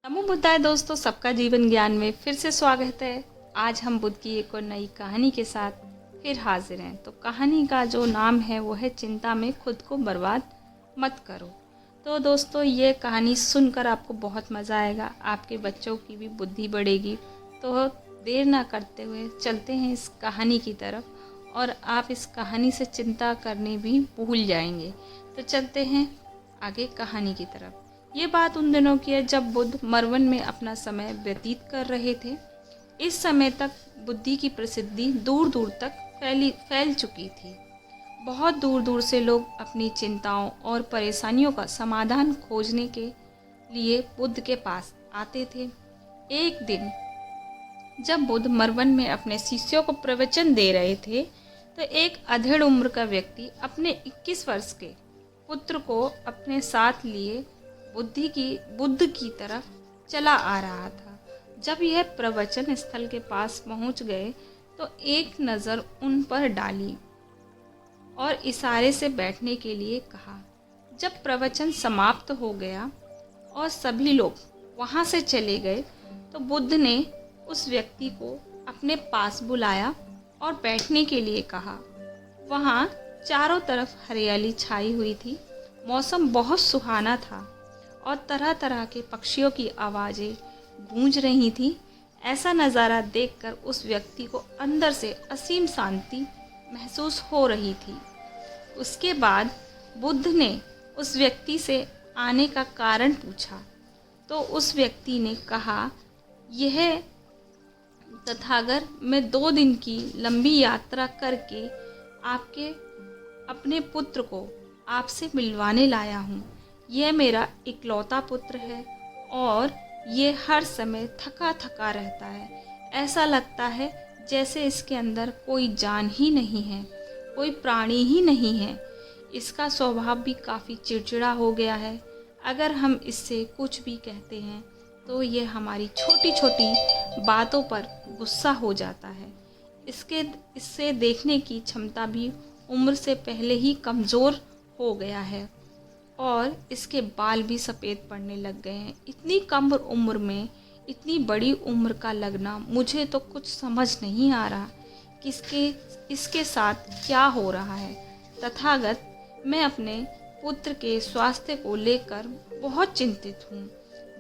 नमो बुद्धाय दोस्तों, सबका जीवन ज्ञान में फिर से स्वागत है। आज हम बुद्ध की एक और नई कहानी के साथ फिर हाजिर हैं। तो कहानी का जो नाम है वो है चिंता में खुद को बर्बाद मत करो। तो दोस्तों, ये कहानी सुनकर आपको बहुत मज़ा आएगा, आपके बच्चों की भी बुद्धि बढ़ेगी। तो देर ना करते हुए चलते हैं इस कहानी की तरफ और आप इस कहानी से चिंता करने भी भूल जाएंगे। तो चलते हैं आगे कहानी की तरफ। ये बात उन दिनों की है जब बुद्ध मरवन में अपना समय व्यतीत कर रहे थे। इस समय तक बुद्धि की प्रसिद्धि दूर दूर तक फैल चुकी थी। बहुत दूर दूर से लोग अपनी चिंताओं और परेशानियों का समाधान खोजने के लिए बुद्ध के पास आते थे। एक दिन जब बुद्ध मरवन में अपने शिष्यों को प्रवचन दे रहे थे तो एक अधेड़ उम्र का व्यक्ति अपने 21 वर्ष के पुत्र को अपने साथ लिए बुद्ध की तरफ चला आ रहा था। जब यह प्रवचन स्थल के पास पहुंच गए तो एक नज़र उन पर डाली और इशारे से बैठने के लिए कहा। जब प्रवचन समाप्त हो गया और सभी लोग वहां से चले गए तो बुद्ध ने उस व्यक्ति को अपने पास बुलाया और बैठने के लिए कहा। वहां चारों तरफ हरियाली छाई हुई थी। मौसम बहुत सुहाना था और तरह तरह के पक्षियों की आवाज़ें गूंज रही थी। ऐसा नज़ारा देखकर उस व्यक्ति को अंदर से असीम शांति महसूस हो रही थी। उसके बाद बुद्ध ने उस व्यक्ति से आने का कारण पूछा तो उस व्यक्ति ने कहा, यह तथागत, मैं 2 दिन की लंबी यात्रा करके अपने पुत्र को आपसे मिलवाने लाया हूँ। यह मेरा इकलौता पुत्र है और ये हर समय थका थका रहता है। ऐसा लगता है जैसे इसके अंदर कोई जान ही नहीं है, कोई प्राणी ही नहीं है। इसका स्वभाव भी काफ़ी चिड़चिड़ा हो गया है। अगर हम इससे कुछ भी कहते हैं तो ये हमारी छोटी छोटी बातों पर गुस्सा हो जाता है। इससे देखने की क्षमता भी उम्र से पहले ही कमज़ोर हो गया है और इसके बाल भी सफ़ेद पड़ने लग गए हैं। इतनी कम उम्र में इतनी बड़ी उम्र का लगना, मुझे तो कुछ समझ नहीं आ रहा कि इसके साथ क्या हो रहा है। तथागत, मैं अपने पुत्र के स्वास्थ्य को लेकर बहुत चिंतित हूँ।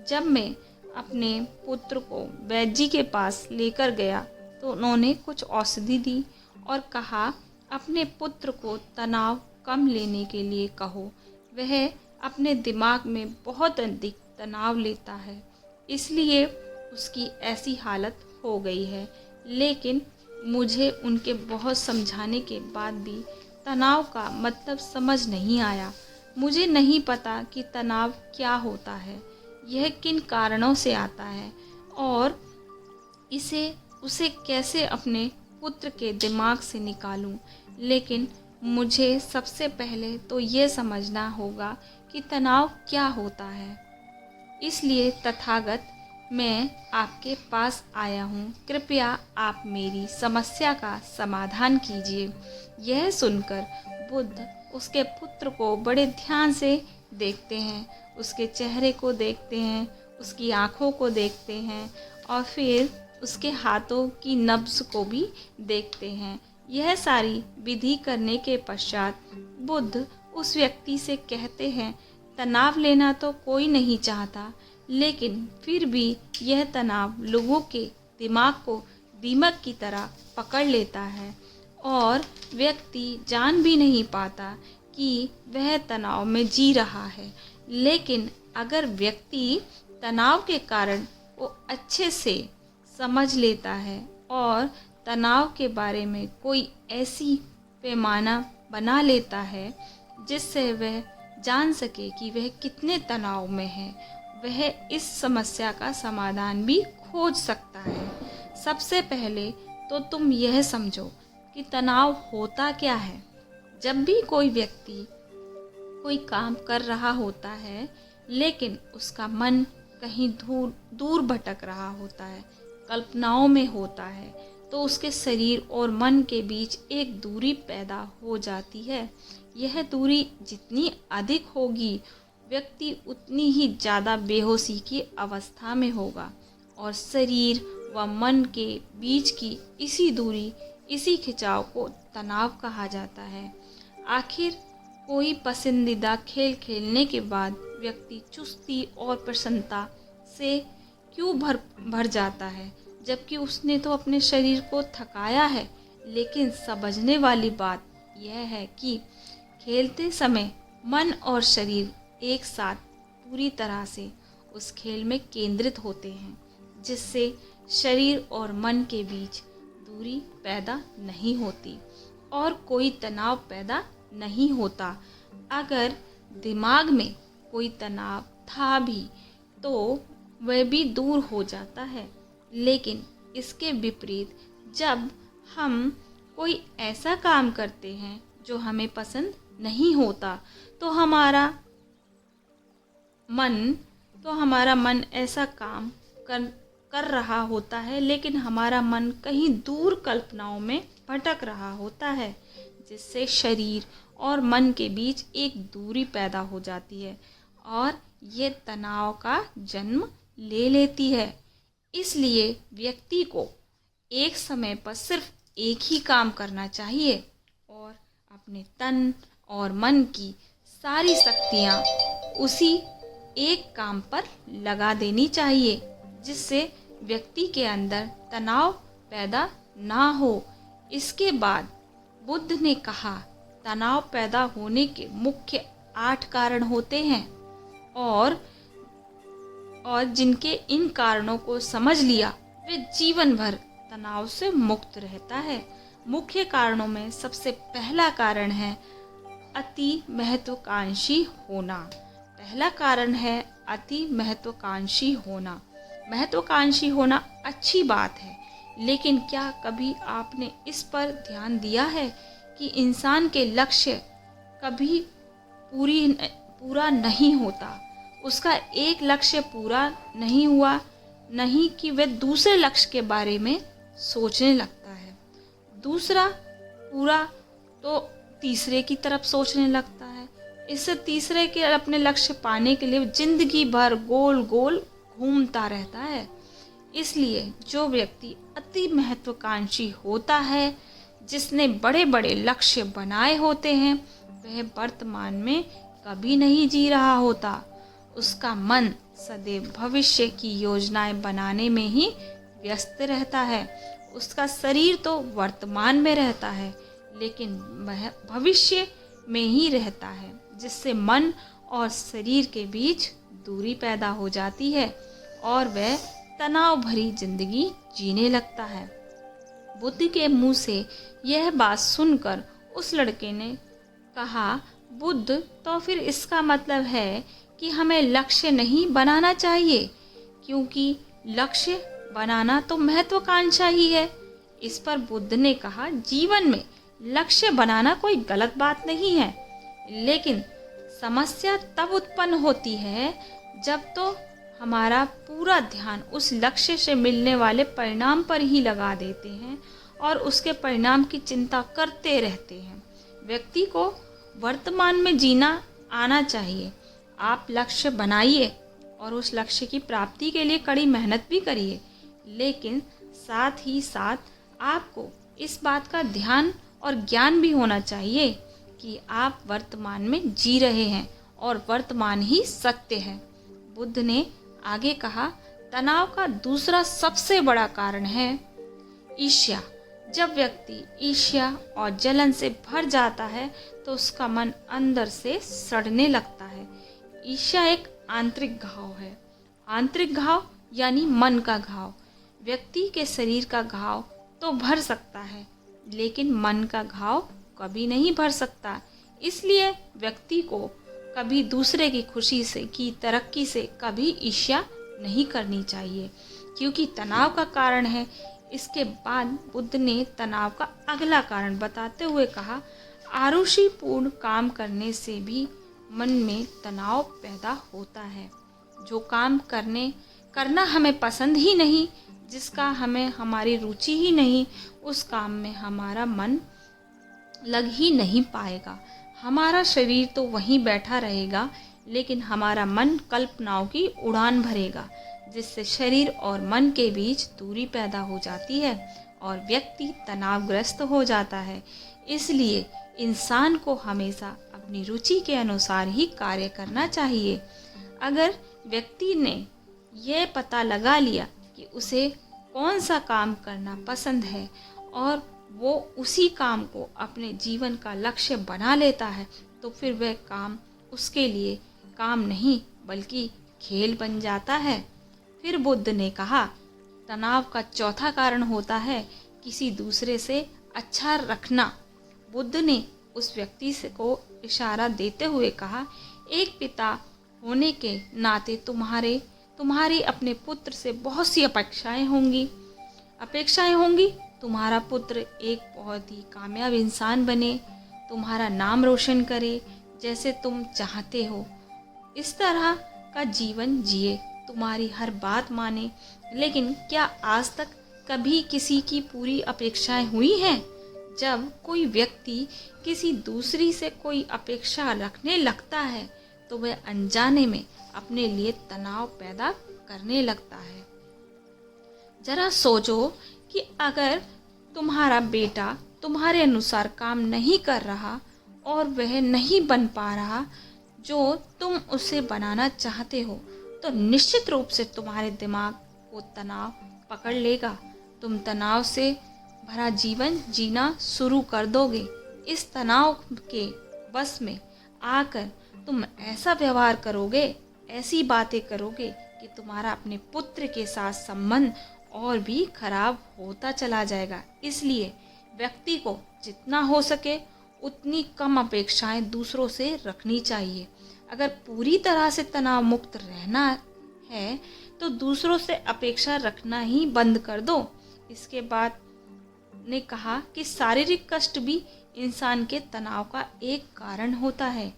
जब मैं अपने पुत्र को वैद्य जी के पास लेकर गया तो उन्होंने कुछ औषधि दी और कहा, अपने पुत्र को तनाव कम लेने के लिए कहो। वह अपने दिमाग में बहुत अधिक तनाव लेता है, इसलिए उसकी ऐसी हालत हो गई है। लेकिन मुझे उनके बहुत समझाने के बाद भी तनाव का मतलब समझ नहीं आया। मुझे नहीं पता कि तनाव क्या होता है, यह किन कारणों से आता है और उसे कैसे अपने पुत्र के दिमाग से निकालूं। लेकिन मुझे सबसे पहले तो ये समझना होगा कि तनाव क्या होता है। इसलिए तथागत, मैं आपके पास आया हूँ। कृपया आप मेरी समस्या का समाधान कीजिए। यह सुनकर बुद्ध उसके पुत्र को बड़े ध्यान से देखते हैं, उसके चेहरे को देखते हैं, उसकी आँखों को देखते हैं और फिर उसके हाथों की नब्ज़ को भी देखते हैं। यह सारी विधि करने के पश्चात बुद्ध उस व्यक्ति से कहते हैं, तनाव लेना तो कोई नहीं चाहता, लेकिन फिर भी यह तनाव लोगों के दिमाग को दीमक की तरह पकड़ लेता है और व्यक्ति जान भी नहीं पाता कि वह तनाव में जी रहा है। लेकिन अगर व्यक्ति तनाव के कारण को अच्छे से समझ लेता है और तनाव के बारे में कोई ऐसी पैमाना बना लेता है जिससे वह जान सके कि वह कितने तनाव में है, वह इस समस्या का समाधान भी खोज सकता है। सबसे पहले तो तुम यह समझो कि तनाव होता क्या है। जब भी कोई व्यक्ति कोई काम कर रहा होता है लेकिन उसका मन कहीं दूर भटक रहा होता है, कल्पनाओं में होता है, तो उसके शरीर और मन के बीच एक दूरी पैदा हो जाती है। यह दूरी जितनी अधिक होगी व्यक्ति उतनी ही ज़्यादा बेहोशी की अवस्था में होगा और शरीर व मन के बीच की इसी दूरी, इसी खिंचाव को तनाव कहा जाता है। आखिर कोई पसंदीदा खेल खेलने के बाद व्यक्ति चुस्ती और प्रसन्नता से क्यों भर जाता है, जबकि उसने तो अपने शरीर को थकाया है। लेकिन समझने वाली बात यह है कि खेलते समय मन और शरीर एक साथ पूरी तरह से उस खेल में केंद्रित होते हैं, जिससे शरीर और मन के बीच दूरी पैदा नहीं होती और कोई तनाव पैदा नहीं होता। अगर दिमाग में कोई तनाव था भी तो वह भी दूर हो जाता है। लेकिन इसके विपरीत जब हम कोई ऐसा काम करते हैं जो हमें पसंद नहीं होता तो हमारा मन ऐसा काम कर रहा होता है, लेकिन हमारा मन कहीं दूर कल्पनाओं में भटक रहा होता है, जिससे शरीर और मन के बीच एक दूरी पैदा हो जाती है और ये तनाव का जन्म ले लेती है। इसलिए व्यक्ति को एक समय पर सिर्फ एक ही काम करना चाहिए और अपने तन और मन की सारी शक्तियाँ उसी एक काम पर लगा देनी चाहिए, जिससे व्यक्ति के अंदर तनाव पैदा ना हो। इसके बाद बुद्ध ने कहा, तनाव पैदा होने के मुख्य 8 कारण होते हैं और जिनके इन कारणों को समझ लिया वे जीवन भर तनाव से मुक्त रहता है। मुख्य कारणों में सबसे पहला कारण है अति महत्वाकांक्षी होना। पहला कारण है अति महत्वाकांक्षी होना। महत्वाकांक्षी होना अच्छी बात है, लेकिन क्या कभी आपने इस पर ध्यान दिया है कि इंसान के लक्ष्य कभी पूरा नहीं होता। उसका एक लक्ष्य पूरा नहीं हुआ, नहीं कि वह दूसरे लक्ष्य के बारे में सोचने लगता है। दूसरा पूरा तो तीसरे की तरफ सोचने लगता है। इससे तीसरे के अपने लक्ष्य पाने के लिए जिंदगी भर गोल गोल घूमता रहता है। इसलिए जो व्यक्ति अति महत्वाकांक्षी होता है, जिसने बड़े बड़े लक्ष्य बनाए होते हैं, वह वर्तमान में कभी नहीं जी रहा होता। उसका मन सदैव भविष्य की योजनाएं बनाने में ही व्यस्त रहता है। उसका शरीर तो वर्तमान में रहता है, लेकिन वह भविष्य में ही रहता है, जिससे मन और शरीर के बीच दूरी पैदा हो जाती है और वह तनाव भरी जिंदगी जीने लगता है। बुद्ध के मुंह से यह बात सुनकर उस लड़के ने कहा, बुद्ध, तो फिर इसका मतलब है कि हमें लक्ष्य नहीं बनाना चाहिए, क्योंकि लक्ष्य बनाना तो महत्वाकांक्षा ही है। इस पर बुद्ध ने कहा, जीवन में लक्ष्य बनाना कोई गलत बात नहीं है, लेकिन समस्या तब उत्पन्न होती है जब तो हमारा पूरा ध्यान उस लक्ष्य से मिलने वाले परिणाम पर ही लगा देते हैं और उसके परिणाम की चिंता करते रहते हैं। व्यक्ति को वर्तमान में जीना आना चाहिए। आप लक्ष्य बनाइए और उस लक्ष्य की प्राप्ति के लिए कड़ी मेहनत भी करिए, लेकिन साथ ही साथ आपको इस बात का ध्यान और ज्ञान भी होना चाहिए कि आप वर्तमान में जी रहे हैं और वर्तमान ही सत्य है। बुद्ध ने आगे कहा, तनाव का दूसरा सबसे बड़ा कारण है ईर्ष्या। जब व्यक्ति ईर्ष्या और जलन से भर जाता है तो उसका मन अंदर से सड़ने लगता है। ईर्ष्या एक आंतरिक घाव है। आंतरिक घाव यानी मन का घाव। व्यक्ति के शरीर का घाव तो भर सकता है, लेकिन मन का घाव कभी नहीं भर सकता। इसलिए व्यक्ति को कभी दूसरे की खुशी से की तरक्की से कभी ईर्ष्या नहीं करनी चाहिए, क्योंकि तनाव का कारण है। इसके बाद बुद्ध ने तनाव का अगला कारण बताते हुए कहा, आरुषिपूर्ण काम करने से भी मन में तनाव पैदा होता है। जो काम करना हमें पसंद ही नहीं, जिसका हमें हमारी रुचि ही नहीं, उस काम में हमारा मन लग ही नहीं पाएगा। हमारा शरीर तो वहीं बैठा रहेगा, लेकिन हमारा मन कल्पनाओं की उड़ान भरेगा, जिससे शरीर और मन के बीच दूरी पैदा हो जाती है और व्यक्ति तनावग्रस्त हो जाता है। इसलिए इंसान को हमेशा अपनी रुचि के अनुसार ही कार्य करना चाहिए। अगर व्यक्ति ने यह पता लगा लिया कि उसे कौन सा काम करना पसंद है और वो उसी काम को अपने जीवन का लक्ष्य बना लेता है, तो फिर वह काम उसके लिए काम नहीं बल्कि खेल बन जाता है। फिर बुद्ध ने कहा, तनाव का चौथा कारण होता है किसी दूसरे से अच्छा रखना। बुद्ध ने उस व्यक्ति से को इशारा देते हुए कहा, एक पिता होने के नाते तुम्हारी अपने पुत्र से बहुत सी अपेक्षाएं होंगी। तुम्हारा पुत्र एक बहुत ही कामयाब इंसान बने, तुम्हारा नाम रोशन करे जैसे तुम चाहते हो, इस तरह का जीवन जिए, तुम्हारी हर बात माने। लेकिन क्या आज तक कभी किसी की पूरी अपेक्षाएं हुई हैं? जब कोई व्यक्ति किसी दूसरी से कोई अपेक्षा रखने लगता है तो वह अनजाने में अपने लिए तनाव पैदा करने लगता है। जरा सोचो कि अगर तुम्हारा बेटा तुम्हारे अनुसार काम नहीं कर रहा और वह नहीं बन पा रहा जो तुम उसे बनाना चाहते हो, तो निश्चित रूप से तुम्हारे दिमाग को तनाव पकड़ लेगा। तुम तनाव से भरा जीवन जीना शुरू कर दोगे। इस तनाव के बस में आकर तुम ऐसा व्यवहार करोगे, ऐसी बातें करोगे कि तुम्हारा अपने पुत्र के साथ संबंध और भी खराब होता चला जाएगा। इसलिए व्यक्ति को जितना हो सके उतनी कम अपेक्षाएं दूसरों से रखनी चाहिए। अगर पूरी तरह से तनाव मुक्त रहना है तो दूसरों से अपेक्षा रखना ही बंद कर दो। इसके बाद ने कहा कि शारीरिक कष्ट भी इंसान के तनाव का एक कारण होता है।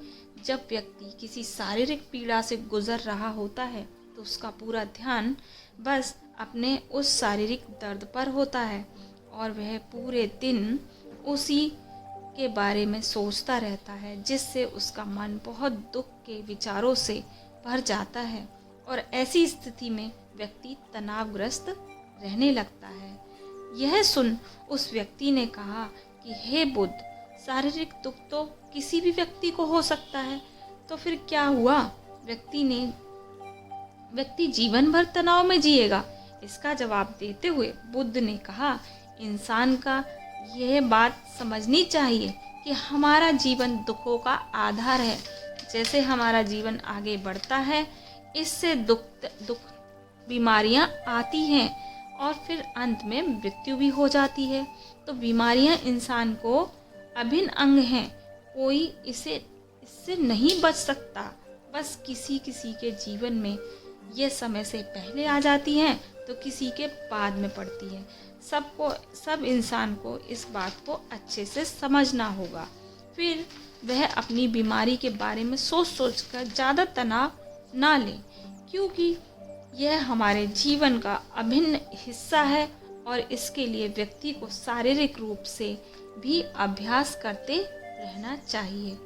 जब व्यक्ति किसी शारीरिक पीड़ा से गुजर रहा होता है तो उसका पूरा ध्यान बस अपने उस शारीरिक दर्द पर होता है और वह पूरे दिन उसी के बारे में सोचता रहता है, जिससे उसका मन बहुत दुख के विचारों से भर जाता है और ऐसी स्थिति में व्यक्ति तनावग्रस्त रहने लगता है। यह सुन उस व्यक्ति ने कहा कि हे बुद्ध, शारीरिक दुख तो किसी भी व्यक्ति को हो सकता है, तो फिर क्या हुआ? व्यक्ति जीवन भर तनाव में जिएगा? इसका जवाब देते हुए बुद्ध ने कहा, इंसान का यह बात समझनी चाहिए कि हमारा जीवन दुखों का आधार है। जैसे हमारा जीवन आगे बढ़ता है, इससे दुख बीमारियां आती हैं और फिर अंत में मृत्यु भी हो जाती है। तो बीमारियां इंसान को अभिन्न अंग हैं, कोई इससे नहीं बच सकता। बस किसी के जीवन में ये समय से पहले आ जाती हैं तो किसी के बाद में पड़ती है। सब इंसान को इस बात को अच्छे से समझना होगा। फिर वह अपनी बीमारी के बारे में सोच कर ज़्यादा तनाव ना ले, क्योंकि यह हमारे जीवन का अभिन्न हिस्सा है और इसके लिए व्यक्ति को शारीरिक रूप से भी अभ्यास करते रहना चाहिए।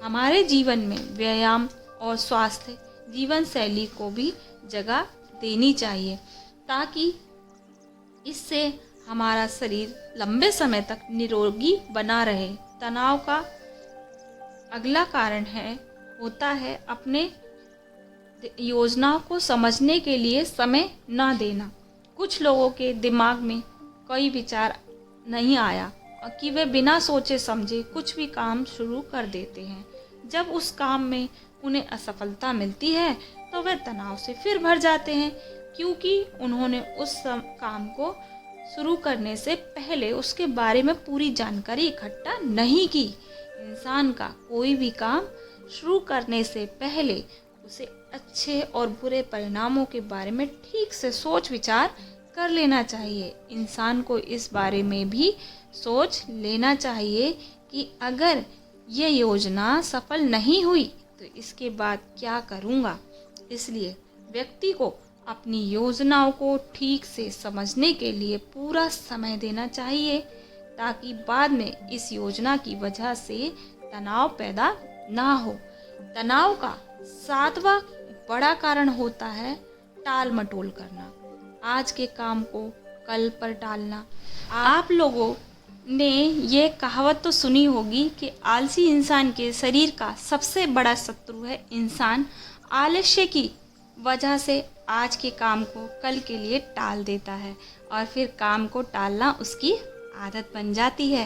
हमारे जीवन में व्यायाम और स्वास्थ्य जीवन शैली को भी जगह देनी चाहिए, ताकि इससे हमारा शरीर लंबे समय तक निरोगी बना रहे। तनाव का अगला कारण होता है अपने योजनाओं को समझने के लिए समय ना देना। कुछ लोगों के दिमाग में कोई विचार नहीं आया कि वे बिना सोचे समझे कुछ भी काम शुरू कर देते हैं। जब उस काम में उन्हें असफलता मिलती है तो वे तनाव से फिर भर जाते हैं, क्योंकि उन्होंने उस काम को शुरू करने से पहले उसके बारे में पूरी जानकारी इकट्ठा नहीं की। इंसान का कोई भी काम शुरू करने से पहले उसे अच्छे और बुरे परिणामों के बारे में ठीक से सोच विचार कर लेना चाहिए। इंसान को इस बारे में भी सोच लेना चाहिए कि अगर ये योजना सफल नहीं हुई तो इसके बाद क्या करूँगा। इसलिए व्यक्ति को अपनी योजनाओं को ठीक से समझने के लिए पूरा समय देना चाहिए, ताकि बाद में इस योजना की वजह से तनाव पैदा ना हो। तनाव का सातवां बड़ा कारण होता है टाल मटोल करना, आज के काम को कल पर टालना। आप लोगों ने ये कहावत तो सुनी होगी कि आलसी इंसान के शरीर का सबसे बड़ा शत्रु है इंसान आलस्य की वजह से आज के काम को कल के लिए टाल देता है और फिर काम को टालना उसकी आदत बन जाती है।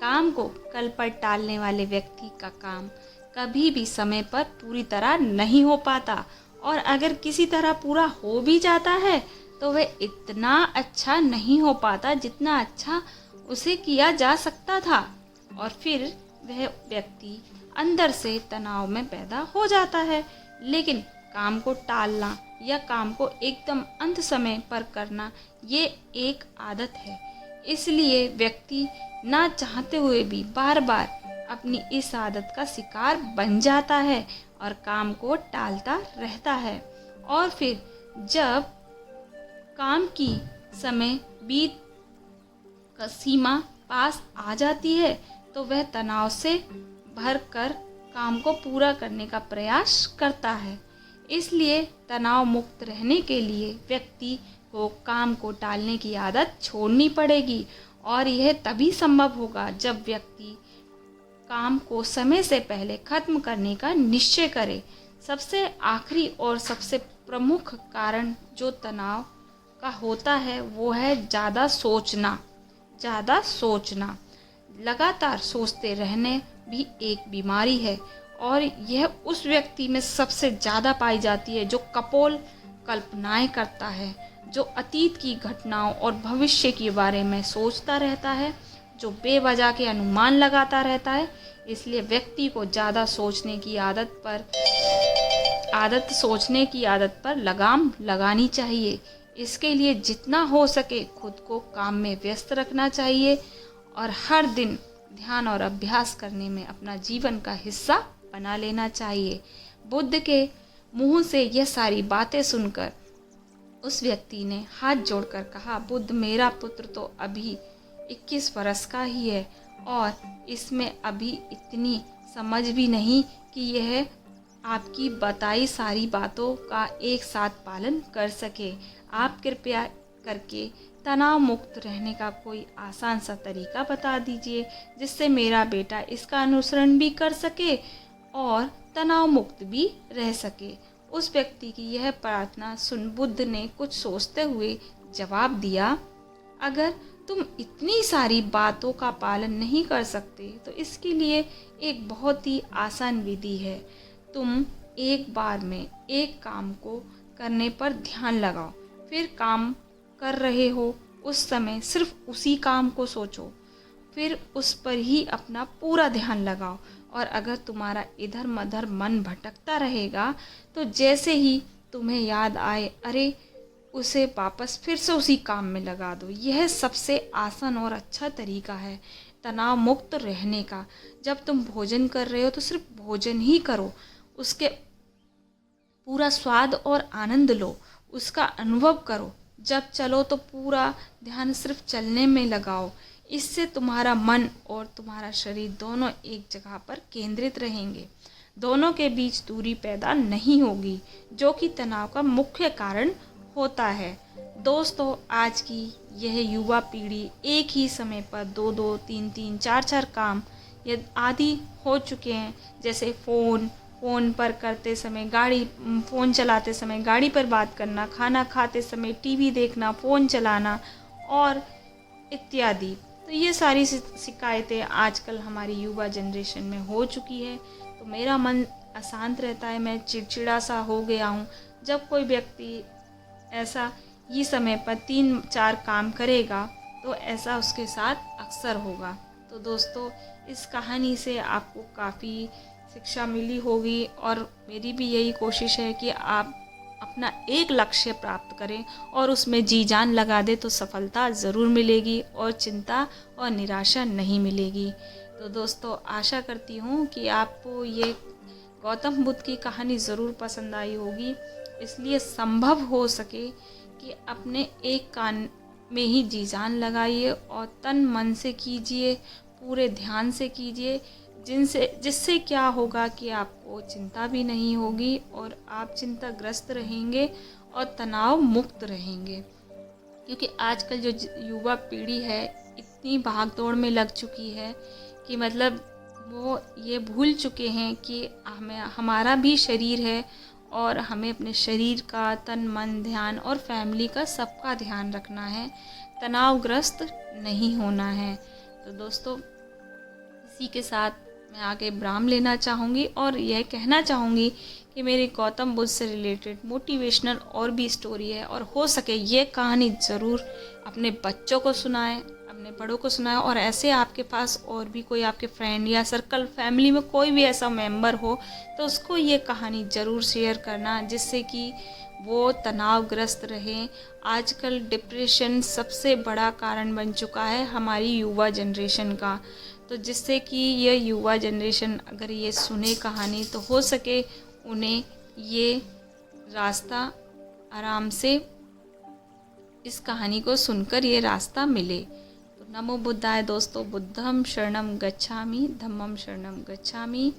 काम को कल पर टालने वाले व्यक्ति का काम कभी भी समय पर पूरी तरह नहीं हो पाता, और अगर किसी तरह पूरा हो भी जाता है तो वह इतना अच्छा नहीं हो पाता जितना अच्छा उसे किया जा सकता था, और फिर वह व्यक्ति अंदर से तनाव में पैदा हो जाता है। लेकिन काम को टालना या काम को एकदम अंत समय पर करना ये एक आदत है, इसलिए व्यक्ति ना चाहते हुए भी बार बार अपनी इस आदत का शिकार बन जाता है और काम को टालता रहता है। और फिर जब काम की समय बीत का सीमा पास आ जाती है तो वह तनाव से भर कर काम को पूरा करने का प्रयास करता है। इसलिए तनाव मुक्त रहने के लिए व्यक्ति को काम को टालने की आदत छोड़नी पड़ेगी, और यह तभी संभव होगा जब व्यक्ति काम को समय से पहले खत्म करने का निश्चय करे। सबसे आखिरी और सबसे प्रमुख कारण जो तनाव का होता है वो है ज़्यादा सोचना। लगातार सोचते रहने भी एक बीमारी है, और यह उस व्यक्ति में सबसे ज़्यादा पाई जाती है जो कपोल कल्पनाएं करता है, जो अतीत की घटनाओं और भविष्य के बारे में सोचता रहता है, जो बेवजह के अनुमान लगाता रहता है। इसलिए व्यक्ति को ज़्यादा सोचने की आदत पर लगाम लगानी चाहिए। इसके लिए जितना हो सके खुद को काम में व्यस्त रखना चाहिए और हर दिन ध्यान और अभ्यास करने में अपना जीवन का हिस्सा बना लेना चाहिए। बुद्ध के मुंह से यह सारी बातें सुनकर उस व्यक्ति ने हाथ जोड़कर कहा, बुद्ध, मेरा पुत्र तो अभी 21 वर्ष का ही है और इसमें अभी इतनी समझ भी नहीं कि यह आपकी बताई सारी बातों का एक साथ पालन कर सके। आप कृपया करके तनाव मुक्त रहने का कोई आसान सा तरीका बता दीजिए जिससे मेरा बेटा इसका अनुसरण भी कर सके और तनाव मुक्त भी रह सके। उस व्यक्ति की यह प्रार्थना सुन बुद्ध ने कुछ सोचते हुए जवाब दिया, अगर तुम इतनी सारी बातों का पालन नहीं कर सकते तो इसके लिए एक बहुत ही आसान विधि है। तुम एक बार में एक काम को करने पर ध्यान लगाओ, फिर काम कर रहे हो उस समय सिर्फ उसी काम को सोचो, फिर उस पर ही अपना पूरा ध्यान लगाओ। और अगर तुम्हारा इधर मधर मन भटकता रहेगा तो जैसे ही तुम्हें याद आए, अरे उसे वापस फिर से उसी काम में लगा दो। यह सबसे आसान और अच्छा तरीका है तनाव मुक्त रहने का। जब तुम भोजन कर रहे हो तो सिर्फ भोजन ही करो, उसके पूरा स्वाद और आनंद लो, उसका अनुभव करो। जब चलो तो पूरा ध्यान सिर्फ चलने में लगाओ। इससे तुम्हारा मन और तुम्हारा शरीर दोनों एक जगह पर केंद्रित रहेंगे, दोनों के बीच दूरी पैदा नहीं होगी जो कि तनाव का मुख्य कारण होता है। दोस्तों, आज की यह युवा पीढ़ी एक ही समय पर 2-2, 3-3, 4-4 काम ये आदि हो चुके हैं, जैसे फ़ोन पर करते समय फ़ोन चलाते समय गाड़ी पर बात करना, खाना खाते समय टीवी देखना, फ़ोन चलाना और इत्यादि। तो ये सारी शिकायतें आजकल हमारी युवा जनरेशन में हो चुकी है। तो मेरा मन अशांत रहता है, मैं चिड़चिड़ा सा हो गया हूँ। जब कोई व्यक्ति ऐसा ही समय पर 3-4 काम करेगा तो ऐसा उसके साथ अक्सर होगा। तो दोस्तों, इस कहानी से आपको काफ़ी शिक्षा मिली होगी और मेरी भी यही कोशिश है कि आप अपना एक लक्ष्य प्राप्त करें और उसमें जी जान लगा दें तो सफलता ज़रूर मिलेगी और चिंता और निराशा नहीं मिलेगी। तो दोस्तों, आशा करती हूँ कि आपको ये गौतम बुद्ध की कहानी ज़रूर पसंद आई होगी। इसलिए संभव हो सके कि अपने एक काम में ही जी जान लगाइए और तन मन से कीजिए, पूरे ध्यान से कीजिए। जिससे क्या होगा कि आपको चिंता भी नहीं होगी और आप चिंताग्रस्त रहेंगे और तनाव मुक्त रहेंगे। क्योंकि आजकल जो युवा पीढ़ी है इतनी भागदौड़ में लग चुकी है कि मतलब वो ये भूल चुके हैं कि हमें हमारा भी शरीर है और हमें अपने शरीर का, तन मन ध्यान और फैमिली का सबका ध्यान रखना है, तनावग्रस्त नहीं होना है। तो दोस्तों, इसी के साथ मैं आगे विराम लेना चाहूँगी और यह कहना चाहूँगी कि मेरी गौतम बुद्ध से रिलेटेड मोटिवेशनल और भी स्टोरी है, और हो सके ये कहानी ज़रूर अपने बच्चों को सुनाएं, अपने बड़ों को सुनाएं, और ऐसे आपके पास और भी कोई आपके फ्रेंड या सर्कल फैमिली में कोई भी ऐसा मेंबर हो तो उसको ये कहानी ज़रूर शेयर करना, जिससे कि वो तनावग्रस्त रहें। आजकल डिप्रेशन सबसे बड़ा कारण बन चुका है हमारी युवा जनरेशन का, तो जिससे कि ये युवा जनरेशन अगर ये सुने कहानी तो हो सके उन्हें ये रास्ता आराम से इस कहानी को सुनकर ये रास्ता मिले। तो नमो बुद्धाय दोस्तों, बुद्धम शरणम गच्छामि, धम्मम शरणम गच्छामि।